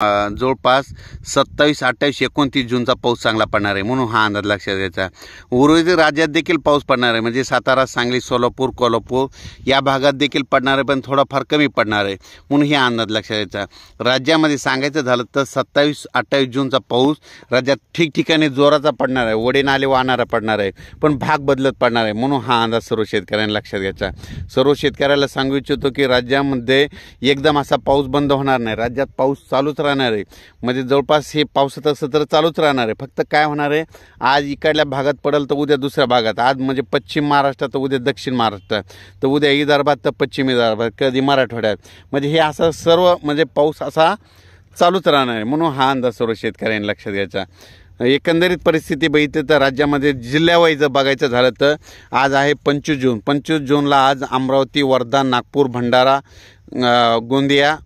जवळपास 27, 28, 29 जूनचा पाऊस चांगला पडणार आहे, म्हणून हा अंदाज लक्षात घ्यायचा। उर्वरित राज्यात देखील पाऊस पडणार आहे, म्हणजे सातारा, सांगली, सोलापूर, कोल्हापूर या भागात देखील पडणार आहे, पण थोडाफार कमी पडणार आहे, म्हणून हे अंदाज लक्षात घ्यायचा। राज्यामध्ये सांगायचं झालं तर 27, 28 जूनचा पाऊस राज्यात ठिकठिकाणी जोराचा पडणार आहे, ओढे नाले वाहणारा पडणार आहे, पण भाग बदलत पडणार आहे, म्हणून हा अंदाज सर्व शेतकऱ्यांना लक्षात घ्यायचा। सर्व शेतकऱ्याला सांगू इच्छितो की राज्यामध्ये एकदम असा पाऊस बंद होणार नाही, राज्यात पाऊस चालूच राहणार आहे, म्हणजे जवळपास हे पावसाचं सत्र चालूच राहणार आहे। फक्त काय होणार आहे, आज इकडल्या भागात पडेल तर उद्या दुसऱ्या भागात, आज म्हणजे पश्चिम महाराष्ट्रात तर उद्या दक्षिण महाराष्ट्रात, तर उद्या विदर्भात तर पश्चिम विदर्भात, कधी मराठवाड्यात, म्हणजे हे असं सर्व म्हणजे पाऊस असा चालूच राहणार आहे, म्हणून हा अंदाज सर्व शेतकऱ्यांनी लक्षात घ्यायचा। एकंदरीत परिस्थिती बघितली तर राज्यामध्ये जिल्ह्यावाईज बघायचं झालं तर आज आहे 25 जून। 25 जूनला आज अमरावती, वर्धा, नागपूर, भंडारा, गोंदिया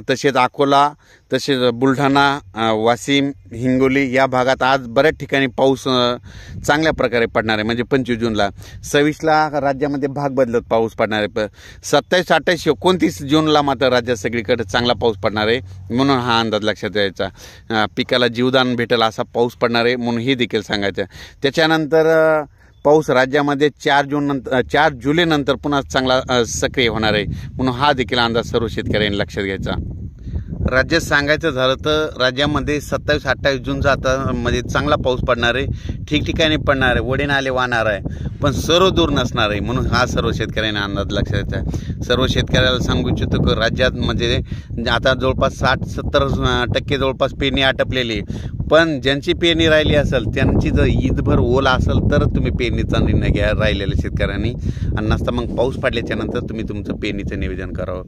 तसेच अकोला, तसेच बुलढाणा, वाशिम, हिंगोली या भागात आज बऱ्याच ठिकाणी पाऊस चांगल्या प्रकारे पडणार आहे, म्हणजे 25 जूनला। 26ला राज्यामध्ये भाग बदलत पाऊस पडणार आहे। 27, 28, 29 जूनला मात्र राज्यात सगळीकडे चांगला पाऊस पडणार आहे, म्हणून हा अंदाज लक्षात द्यायचा। पिकाला जीवदान भेटेल असा पाऊस पडणार आहे, म्हणून हे देखील सांगायचं। त्याच्यानंतर पाऊस राज्यामध्ये 4 जुलैनंतर पुन्हा चांगला सक्रिय होणार आहे, म्हणून हा देखील अंदाज सर्व शेतकऱ्यांनी लक्षात घ्यायचा। राज्यात सांगायचं झालं तर राज्यामध्ये 27, 28 जूनचा आता म्हणजे चांगला पाऊस पडणार आहे, ठिकठिकाणी पडणार आहे, ओढे नाले वाहणार आहे, पण सर्व दूर नसणार आहे, म्हणून हा सर्व शेतकऱ्यांना अंदाज लक्षात द्यायचा। सर्व शेतकऱ्याला सांगू इच्छितो की राज्यात म्हणजे आता जवळपास 60-70% जवळपास पेरणी आटपलेली, पण ज्यांची पेरणी राहिली असेल त्यांची जर ईदभर ओला असेल तर तुम्ही पेरणीचा निर्णय घ्या राहिलेल्या शेतकऱ्यांनी, आणि नसता मग पाऊस पडल्याच्या नंतर तुम्ही तुमचं पेरणीचं नियोजन करावं।